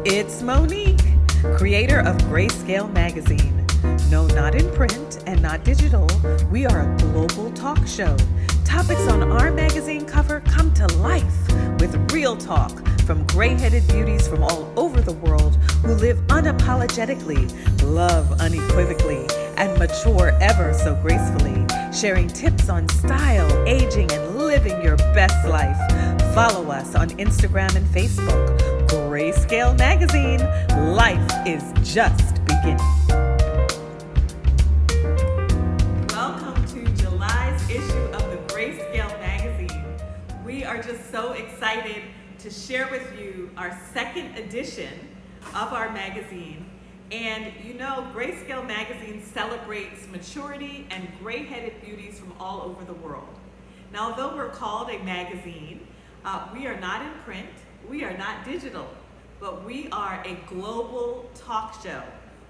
It's Monique, creator of Grayscale Magazine. No, not in print and not digital. We are a global talk show. Topics on our magazine cover come to life with real talk from gray-headed beauties from all over the world who live unapologetically, love unequivocally, and mature ever so gracefully, sharing tips on style, aging, and living your best life. Follow us on Instagram and Facebook. Grayscale Magazine. Life is just beginning. Welcome to July's issue of the Grayscale Magazine. We are just so excited to share with you our second edition of our magazine. And you know, Grayscale Magazine celebrates maturity and gray-headed beauties from all over the world. Now, although we're called a magazine, we are not in print, we are not digital, but we are a global talk show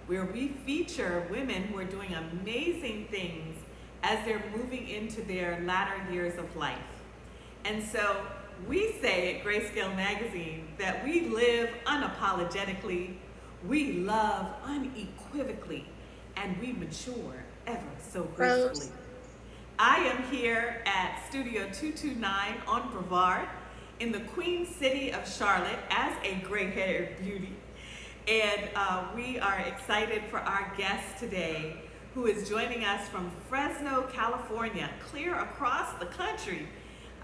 where we feature women who are doing amazing things as they're moving into their latter years of life. And so we say at Grayscale Magazine that we live unapologetically, we love unequivocally, and we mature ever so gracefully. I am here at Studio 229 on Brevard in the Queen City of Charlotte as a gray-haired beauty. And we are excited for our guest today, who is joining us from Fresno, California, clear across the country.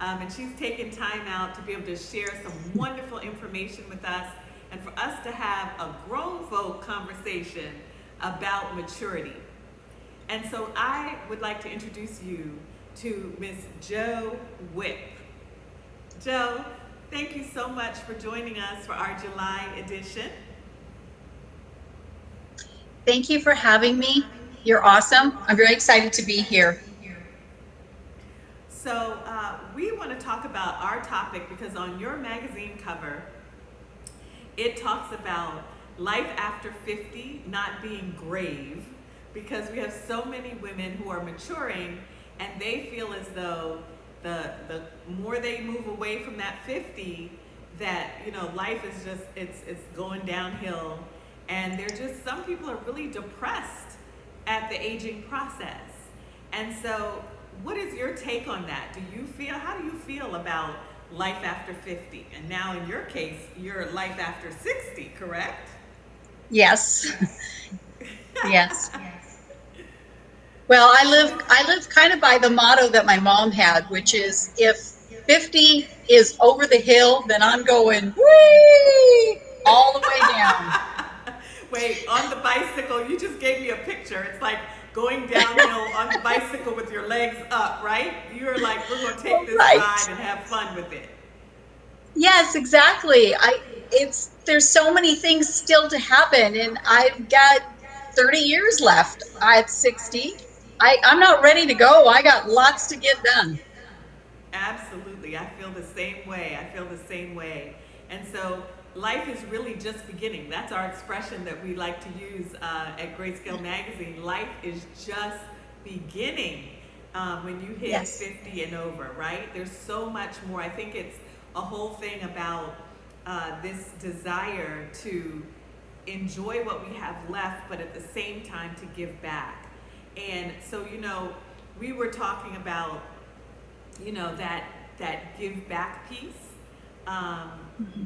And she's taken time out to be able to share some wonderful information with us and for us to have a grown folk conversation about maturity. And so I would like to introduce you to Miss Jo Whipp. Jo, thank you so much for joining us for our July edition. Thank you for having me. You're awesome. I'm very excited to be here. So we want to talk about our topic because on your magazine cover, it talks about life after 50 not being grave, because we have so many women who are maturing and they feel as though the more they move away from that 50, that, you know, life is just, it's going downhill. And they're just, some people are really depressed at the aging process. And so what is your take on that? How do you feel about life after 50? And now in your case, your life after 60, correct? Yes. Yes. Well, I live kind of by the motto that my mom had, which is if 50 is over the hill, then I'm going whee all the way down. Wait, on the bicycle, you just gave me a picture. It's like going downhill on the bicycle with your legs up, right? You're like, we're going to take this ride and have fun with it. Yes, exactly. There's so many things still to happen, and I've got 30 years left. At 60. I'm not ready to go. I got lots to get done. Absolutely. I feel the same way. And so life is really just beginning. That's our expression that we like to use at Grayscale Magazine. Life is just beginning when you hit 50 and over, right? There's so much more. I think it's a whole thing about this desire to enjoy what we have left, but at the same time to give back. And so, you know, we were talking about, you know, that give back piece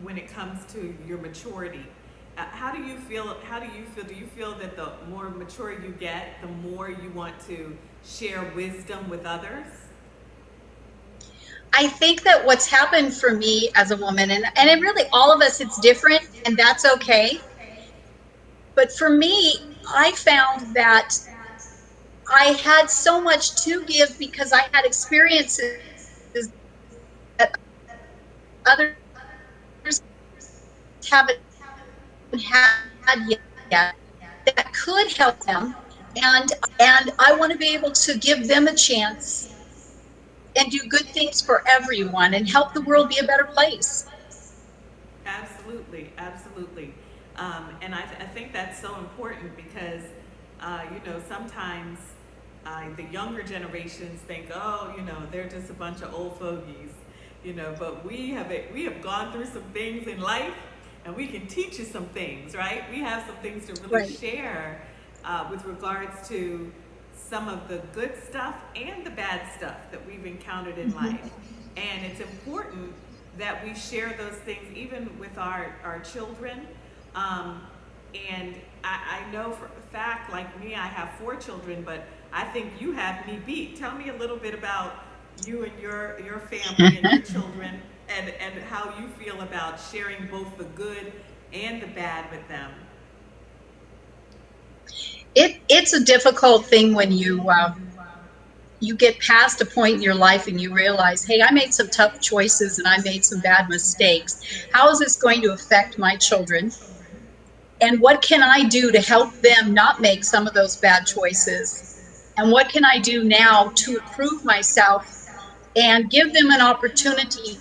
when it comes to your maturity. How do you feel? Do you feel that the more mature you get, the more you want to share wisdom with others? I think that what's happened for me as a woman, and really all of us, it's different, and that's okay. But for me, I found that I had so much to give because I had experiences that others haven't had yet that could help them, and I want to be able to give them a chance and do good things for everyone and help the world be a better place. Absolutely. And I think that's so important because, you know, sometimes the younger generations think, oh, you know, they're just a bunch of old fogies, you know, but we have gone through some things in life and we can teach you some things, right? We have some things to really Right. share with regards to some of the good stuff and the bad stuff that we've encountered in life. And it's important that we share those things even with our children. Um, and I know for a fact, like me, I have 4 children, but I think you have me beat. Tell me a little bit about you and your family and your children, and how you feel about sharing both the good and the bad with them. It's a difficult thing when you get past a point in your life and you realize, hey, I made some tough choices and I made some bad mistakes. How is this going to affect my children? And what can I do to help them not make some of those bad choices? And what can I do now to improve myself and give them an opportunity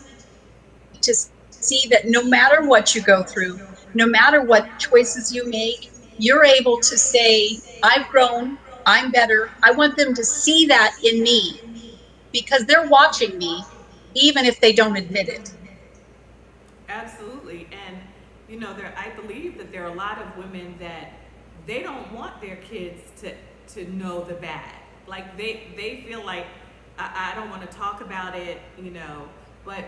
to see that no matter what you go through, no matter what choices you make, you're able to say, I've grown, I'm better. I want them to see that in me because they're watching me, even if they don't admit it. Absolutely. And I believe that there are a lot of women that they don't want their kids to know the bad. Like they feel like I don't want to talk about it, but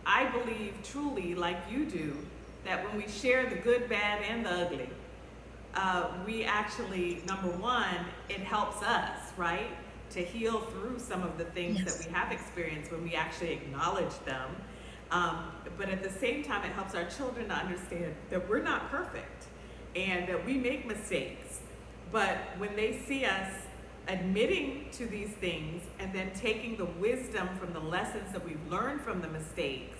I believe truly, like you do, that when we share the good, bad, and the ugly, we actually, number one, it helps us, right, to heal through some of the things Yes. that we have experienced when we actually acknowledge them. But at the same time, it helps our children to understand that we're not perfect and that we make mistakes. But when they see us admitting to these things and then taking the wisdom from the lessons that we've learned from the mistakes,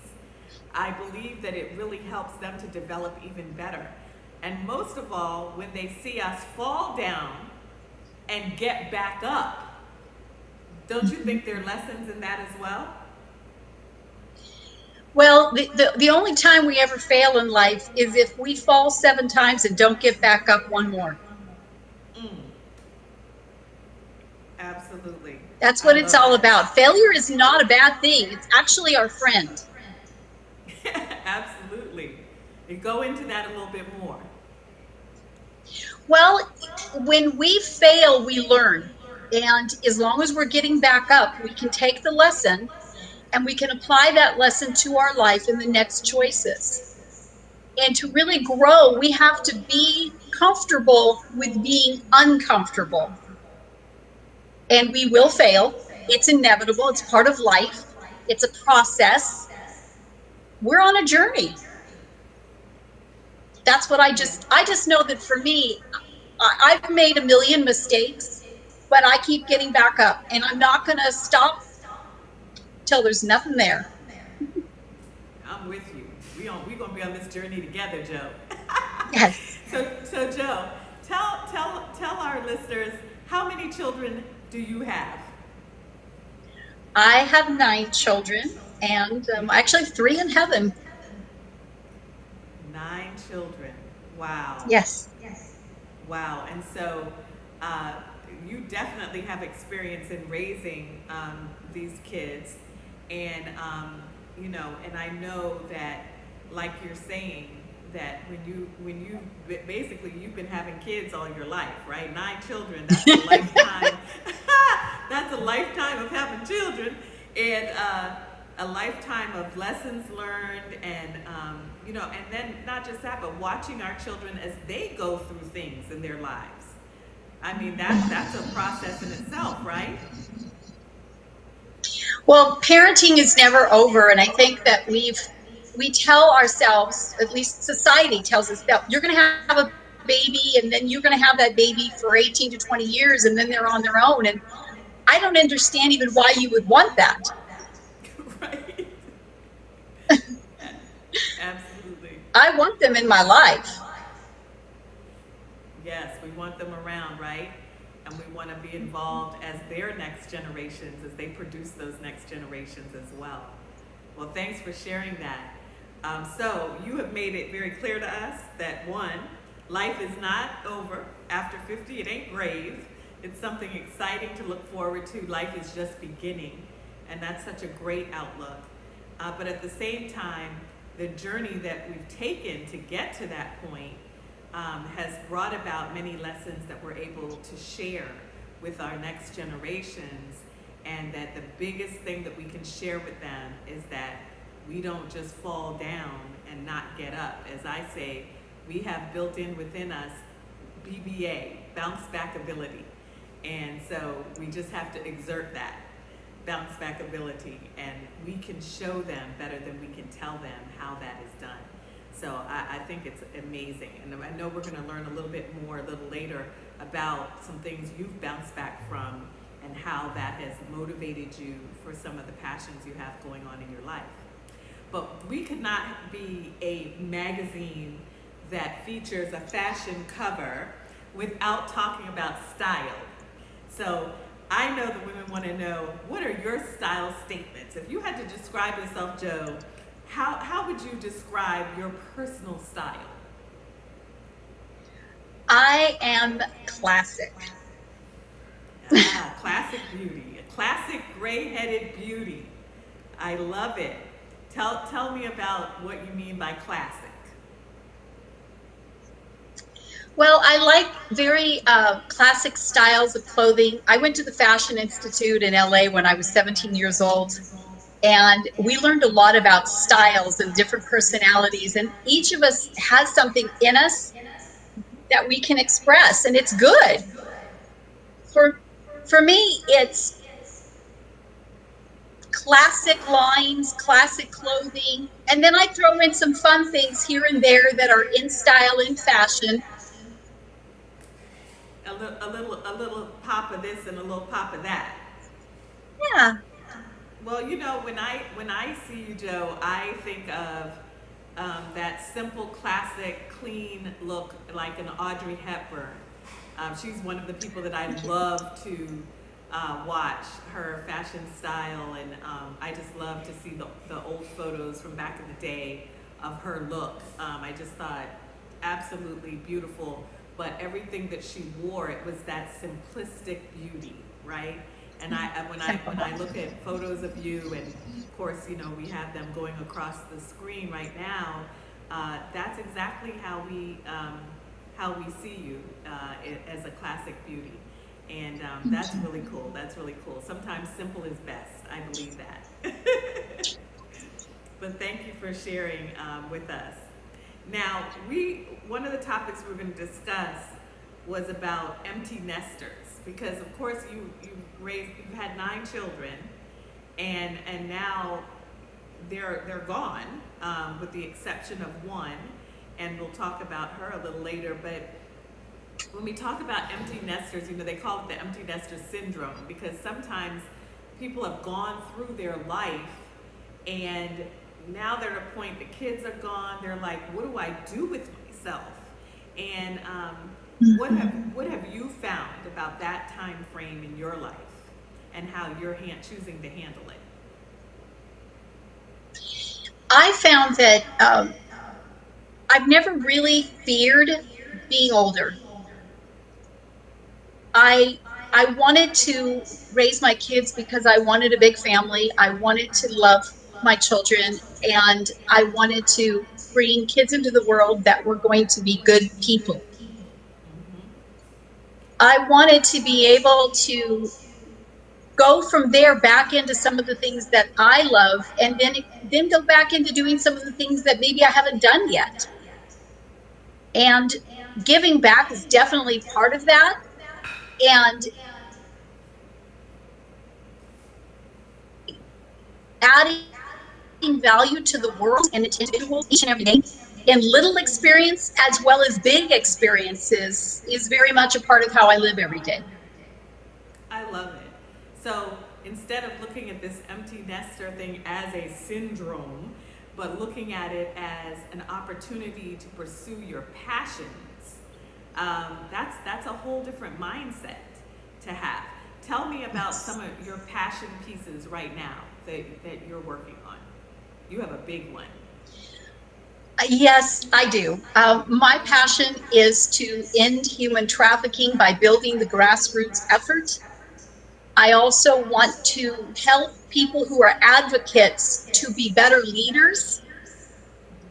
I believe that it really helps them to develop even better. And most of all, when they see us fall down and get back up, don't you think there are lessons in that as well? Well, the only time we ever fail in life is if we fall 7 times and don't get back up one more. Mm, absolutely. That's I what it's love all that. about. Failure is not a bad thing. It's actually our friend. Absolutely. And go into that a little bit more. Well, when we fail, we learn. And as long as we're getting back up, we can take the lesson and we can apply that lesson to our life in the next choices. And to really grow, we have to be comfortable with being uncomfortable. And we will fail. It's inevitable. It's part of life. It's a process. We're on a journey. That's what I just know that for me, I've made a million mistakes, but I keep getting back up and I'm not going to stop till there's nothing there. I'm with you. We're gonna be on this journey together, Joe. Yes. So Joe, tell our listeners, how many children do you have? I have 9 children and I actually have 3 in heaven. 9 children. Wow. Yes. Wow. And so uh, you definitely have experience in raising these kids. And, and I know that, like you're saying, that when you basically you've been having kids all your life, right? 9 children, that's a lifetime. That's a lifetime of having children, and a lifetime of lessons learned, and and then not just that, but watching our children as they go through things in their lives. I mean, that's a process in itself, right? Well, parenting is never over. And I think that we tell ourselves, at least society tells us, that you're going to have a baby and then you're going to have that baby for 18 to 20 years and then they're on their own. And I don't understand even why you would want that. Right. Absolutely. I want them in my life. Yes, we want them around, right? And we want to be involved as their next generations, as they produce those next generations as well. Well, thanks for sharing that. So you have made it very clear to us that, one, life is not over. After 50, it ain't grave. It's something exciting to look forward to. Life is just beginning. And that's such a great outlook. But at the same time, the journey that we've taken to get to that point has brought about many lessons that we're able to share with our next generations, and that the biggest thing that we can share with them is that we don't just fall down and not get up. As I say, we have built in within us BBA, bounce back ability. And so we just have to exert that bounce back ability, and we can show them better than we can tell them how that is done. So I think it's amazing. And I know we're going to learn a little bit more a little later about some things you've bounced back from and how that has motivated you for some of the passions you have going on in your life. But we could not be a magazine that features a fashion cover without talking about style. So I know that women want to know, what are your style statements? If you had to describe yourself, Joe, how would you describe your personal style? I am classic. Ah, classic beauty, a classic gray-headed beauty. I love it. Tell me about what you mean by classic. Well, I like very classic styles of clothing. I went to the Fashion Institute in LA when I was 17 years old, and we learned a lot about styles and different personalities, and each of us has something in us that we can express, and it's good. For for me, it's classic lines, classic clothing, and then I throw in some fun things here and there that are in style, in fashion. A little pop of this and a little pop of that. Yeah. Well, you know, when I see you, Joe, I think of that simple, classic, clean look like an Audrey Hepburn. She's one of the people that I love to watch her fashion style, and I just love to see the old photos from back in the day of her look. I just thought absolutely beautiful, but everything that she wore, it was that simplistic beauty, right? And when I look at photos of you, and of course, you know, we have them going across the screen right now. That's exactly how we see you as a classic beauty, and that's really cool. That's really cool. Sometimes simple is best. I believe that. But thank you for sharing with us. Now, one of the topics we're going to discuss was about empty nesters, because of course you've had 9 children, and now they're gone, with the exception of one, and we'll talk about her a little later. But when we talk about empty nesters, you know, they call it the empty nester syndrome, because sometimes people have gone through their life, and now they're at a point, the kids are gone, they're like, what do I do with myself? And what have you found about that time frame in your life, and how you're choosing to handle it? I found that I've never really feared being older. I I wanted to raise my kids because I wanted a big family. I wanted to love my children, and I wanted to bring kids into the world that were going to be good people. I wanted to be able to go from there back into some of the things that I love, and then go back into doing some of the things that maybe I haven't done yet. And giving back is definitely part of that. And adding value to the world and its individuals each and every day in little experience as well as big experiences is very much a part of how I live every day. I love it. So instead of looking at this empty nester thing as a syndrome, but looking at it as an opportunity to pursue your passions, that's a whole different mindset to have. Tell me about some of your passion pieces right now that you're working on. You have a big one. Yes, I do. My passion is to end human trafficking by building the grassroots effort. I also want to help people who are advocates to be better leaders.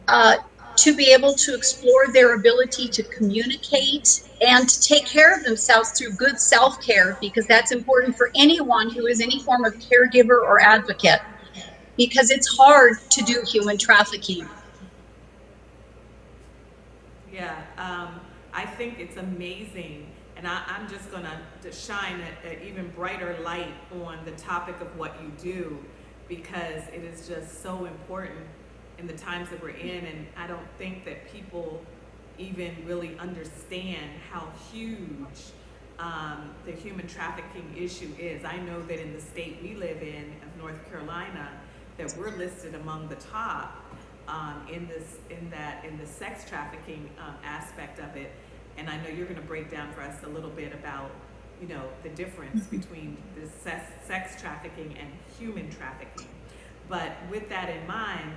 uh, to be able to explore their ability to communicate and to take care of themselves through good self-care, because that's important for anyone who is any form of caregiver or advocate, because it's hard to do human trafficking. Yeah, I think it's amazing, and I'm just gonna shine an even brighter light on the topic of what you do, because it is just so important in the times that we're in, and I don't think that people even really understand how huge the human trafficking issue is. I know that in the state we live in, of North Carolina, that we're listed among the top in the sex trafficking aspect of it, and I know you're going to break down for us a little bit about the difference between the sex trafficking and human trafficking. But with that in mind,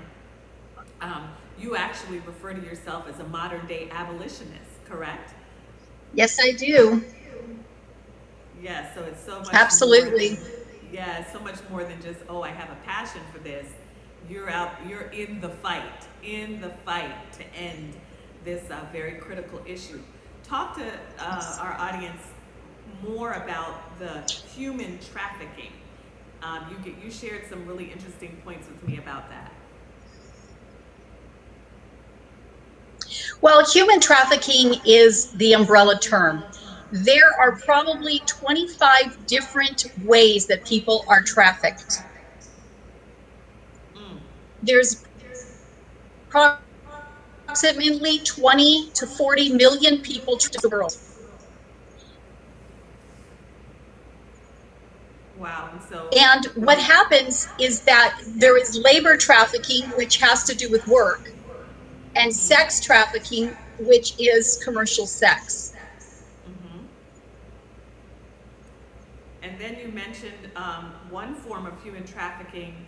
you actually refer to yourself as a modern day abolitionist, correct? Yes, I do. Yeah, so it's so much Absolutely. more than, yeah, so much more than just, oh, I have a passion for this. You're in the fight to end this very critical issue. Talk to our audience more about the human trafficking. You shared some really interesting points with me about that. Well, human trafficking is the umbrella term. There are probably 25 different ways that people are trafficked. Mm. There's approximately 20 to 40 million people in the world. Wow. And When what happens is that there is labor trafficking, which has to do with work, and sex trafficking, which is commercial sex. Mm-hmm. And then you mentioned one form of human trafficking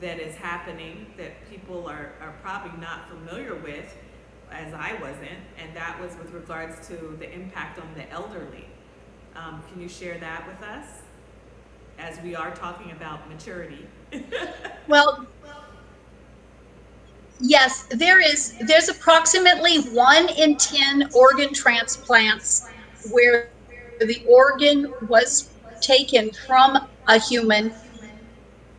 that is happening that people are probably not familiar with, as I wasn't, and that was with regards to the impact on the elderly. Can you share that with us, as we are talking about maturity? Well, yes, there's approximately 1 in 10 organ transplants where the organ was taken from a human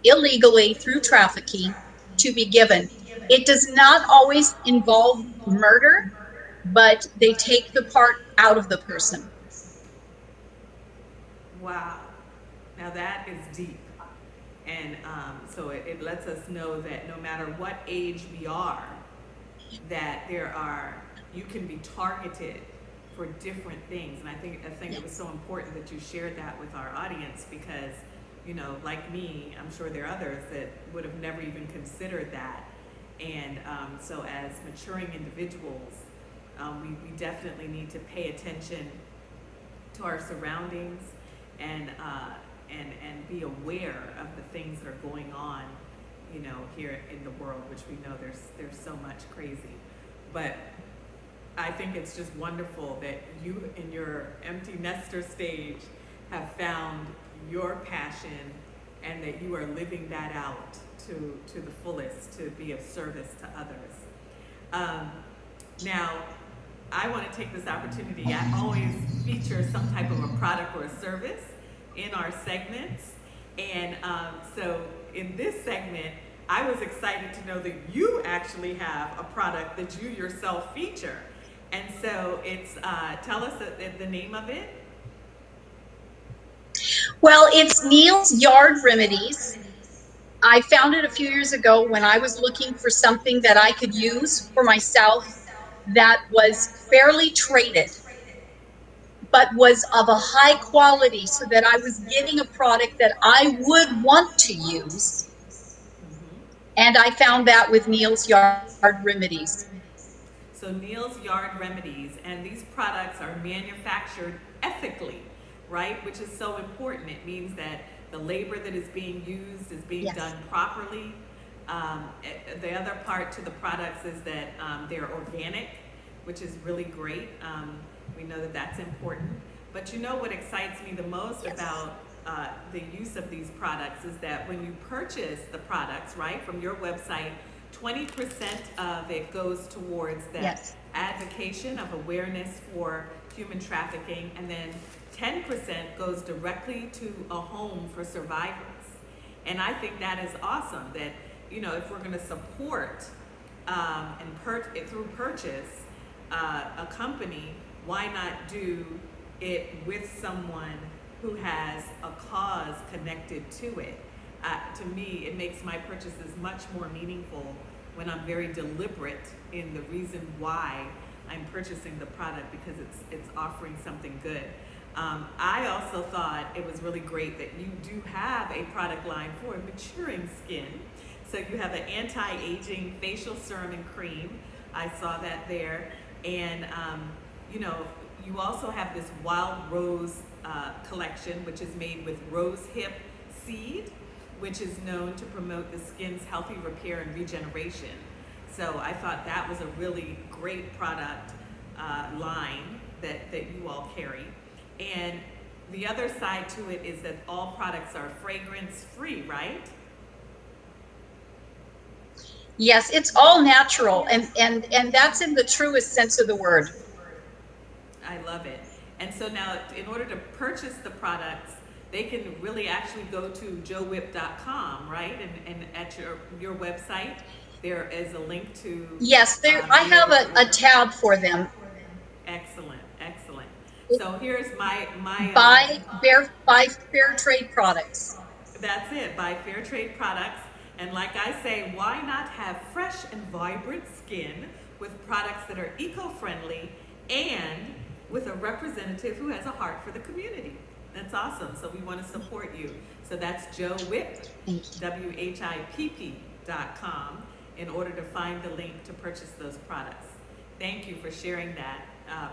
illegally through trafficking to be given. It does not always involve murder, but they take the part out of the person. Wow. Now that is deep. And so it lets us know that no matter what age we are, that you can be targeted for different things. And I think it was so important that you shared that with our audience, because, like me, I'm sure there are others that would have never even considered that. And so as maturing individuals, we definitely need to pay attention to our surroundings and be aware of the things that are going on, here in the world, which we know there's so much crazy. But I think it's just wonderful that you, in your empty nester stage, have found your passion and that you are living that out to the fullest, to be of service to others. Now, I want to take this opportunity. I always feature some type of a product or a service in our segments. And so in this segment, I was excited to know that you actually have a product that you yourself feature. And so it's, tell us the name of it. Well, it's Neil's Yard Remedies. I found it a few years ago when I was looking for something that I could use for myself that was fairly traded, but was of a high quality, so that I was getting a product that I would want to use. And I found that with Neil's Yard Remedies. So Neil's Yard Remedies, and these products are manufactured ethically, right? Which is so important. It means that the labor that is being used is being done properly. The other part to the products is that they're organic, which is really great. We know that that's important. But what excites me the most about the use of these products is that when you purchase the products, right, from your website, 20% of it goes towards the Yes. advocation of awareness for human trafficking, and then 10% goes directly to a home for survivors. And I think that is awesome that, if we're going to support through purchase a company, why not do it with someone who has a cause connected to it? To me, it makes my purchases much more meaningful when I'm very deliberate in the reason why I'm purchasing the product, because it's offering something good. I also thought it was really great that you do have a product line for maturing skin. So you have an anti-aging facial serum and cream. I saw that there. And, you also have this wild rose collection, which is made with rose hip seed, which is known to promote the skin's healthy repair and regeneration. So I thought that was a really great product line that you all carry. And the other side to it is that all products are fragrance free, right? Yes, it's all natural, and that's in the truest sense of the word. I love it. And so now, in order to purchase the products, they can really actually go to joewhipp.com, right? And at your website, there is a link to. Yes, I have a tab for them. Excellent, excellent. So here's my buy fair trade products. That's it. Buy fair trade products. And like I say, why not have fresh and vibrant skin with products that are eco-friendly and with a representative who has a heart for the community? That's awesome. So we want to support you. So that's Joe Whipp, WHIPP.com, in order to find the link to purchase those products. Thank you for sharing that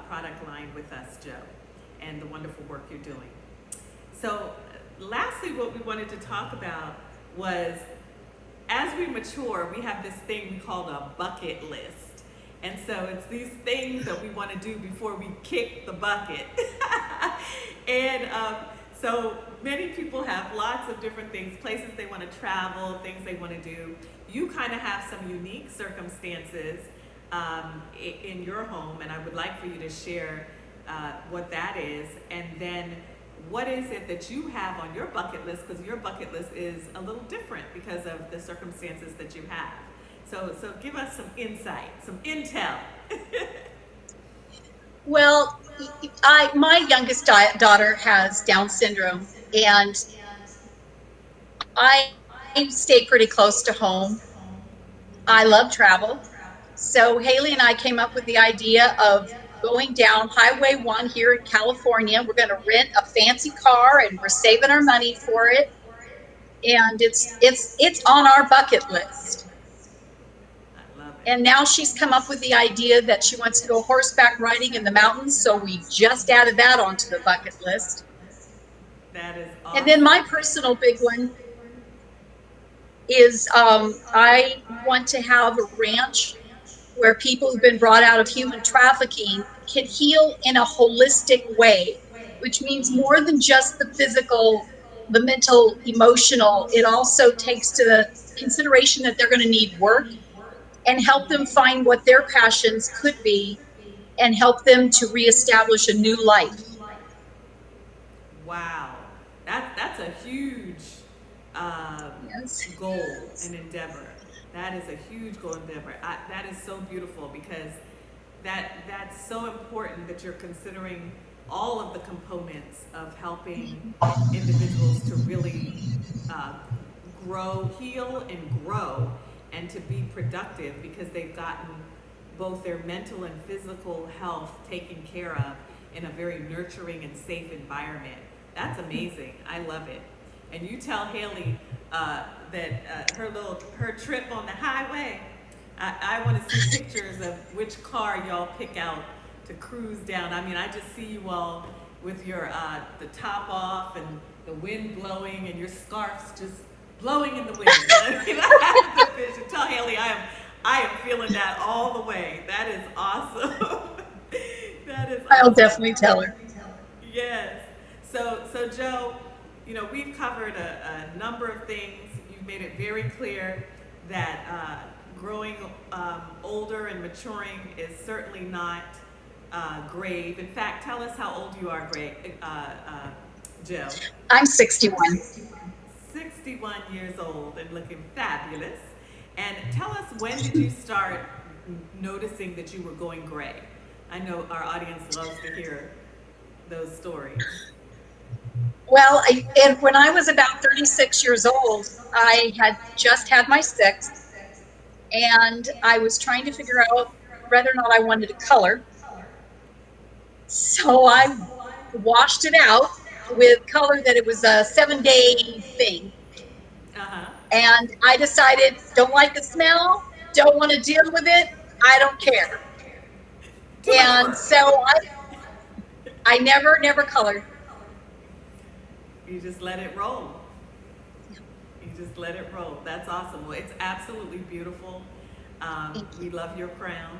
product line with us, Joe, and the wonderful work you're doing. So lastly, what we wanted to talk about was, as we mature, we have this thing we call a bucket list. And so it's these things that we want to do before we kick the bucket. And so many people have lots of different things, places they want to travel, things they want to do. You kind of have some unique circumstances in your home, and I would like for you to share what that is. And then what is it that you have on your bucket list? Because your bucket list is a little different because of the circumstances that you have. So give us some insight, some intel. Well, my youngest daughter has Down syndrome, and I stay pretty close to home. I love travel. So Haley and I came up with the idea of going down Highway 1 here in California. We're going to rent a fancy car, and we're saving our money for it. And it's on our bucket list. And now she's come up with the idea that she wants to go horseback riding in the mountains, so we just added that onto the bucket list. That is awesome. And then my personal big one is I want to have a ranch where people who've been brought out of human trafficking can heal in a holistic way, which means more than just the physical, the mental, emotional. It also takes to the consideration that they're going to need work, and help them find what their passions could be and help them to reestablish a new life. Wow, that's a huge Yes. goal and endeavor. That is a huge goal and endeavor. That is so beautiful, because that's so important that you're considering all of the components of helping individuals to really grow, heal, and grow, and to be productive, because they've gotten both their mental and physical health taken care of in a very nurturing and safe environment. That's amazing. I love it. And you tell Haley that her trip on the highway, I want to see pictures of which car y'all pick out to cruise down. I mean, I just see you all with your the top off and the wind blowing and your scarves just blowing in the wind. I mean, I have the vision. Tell Haley I am feeling that all the way. That is awesome. That is awesome. I'll definitely tell her. Yes. So Joe, we've covered a number of things. You've made it very clear that growing older and maturing is certainly not grave. In fact, tell us how old you are, Jill. I'm 61. 61 years old and looking fabulous. And tell us, when did you start noticing that you were going gray? I know our audience loves to hear those stories. Well, and when I was about 36 years old, I had just had my sixth, and I was trying to figure out whether or not I wanted to color. So I washed it out with color that it was a 7-day thing. Uh-huh. And I decided, don't like the smell, don't want to deal with it, I don't care. Too much And work. so I never colored. You just let it roll. You just let it roll. That's awesome. Well, it's absolutely beautiful. We love your crown,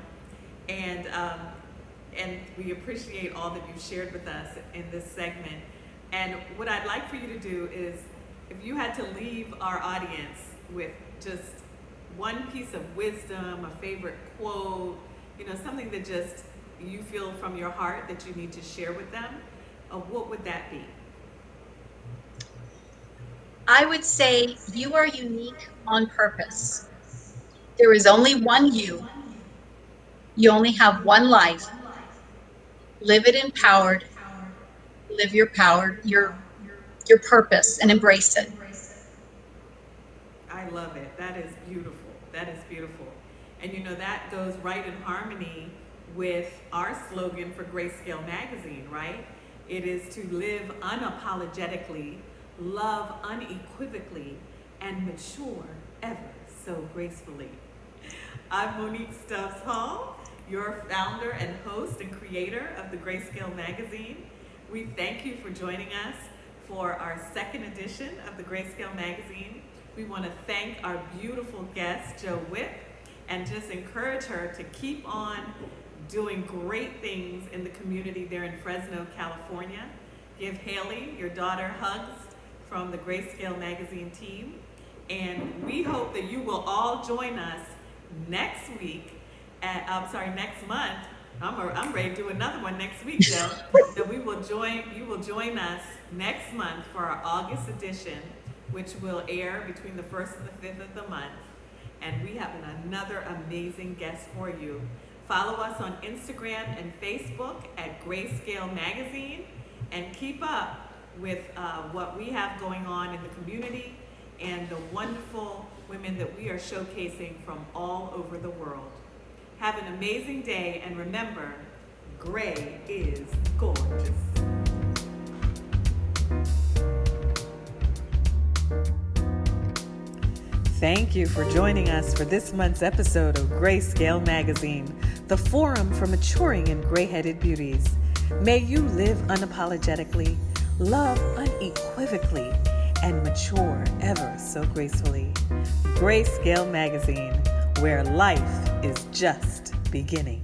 and we appreciate all that you've shared with us in this segment. And what I'd like for you to do is, if you had to leave our audience with just one piece of wisdom, a favorite quote, something that just you feel from your heart that you need to share with them, what would that be? I would say you are unique on purpose. There is only one you. You only have one life. Live it empowered. Live your power, your purpose, and embrace it. I love it. That is beautiful. That is beautiful. And that goes right in harmony with our slogan for Grayscale Magazine, right? It is to live unapologetically, love unequivocally, and mature ever so gracefully. I'm Monique Stubbs-Hall, your founder and host and creator of the Grayscale Magazine. We thank you for joining us for our second edition of the Grayscale Magazine. We want to thank our beautiful guest, Jo Whipp, and just encourage her to keep on doing great things in the community there in Fresno, California. Give Haley, your daughter, hugs from the Grayscale Magazine team. And we hope that you will all join us next month. I'm ready to do another one next week, Joe. That you will join us next month for our August edition, which will air between the 1st and the 5th of the month. And we have another amazing guest for you. Follow us on Instagram and Facebook at Grayscale Magazine, and keep up with what we have going on in the community and the wonderful women that we are showcasing from all over the world. Have an amazing day, and remember, gray is gorgeous. Thank you for joining us for this month's episode of Grayscale Magazine, the forum for maturing and gray-headed beauties. May you live unapologetically, love unequivocally, and mature ever so gracefully. Grayscale Magazine, where life is just beginning.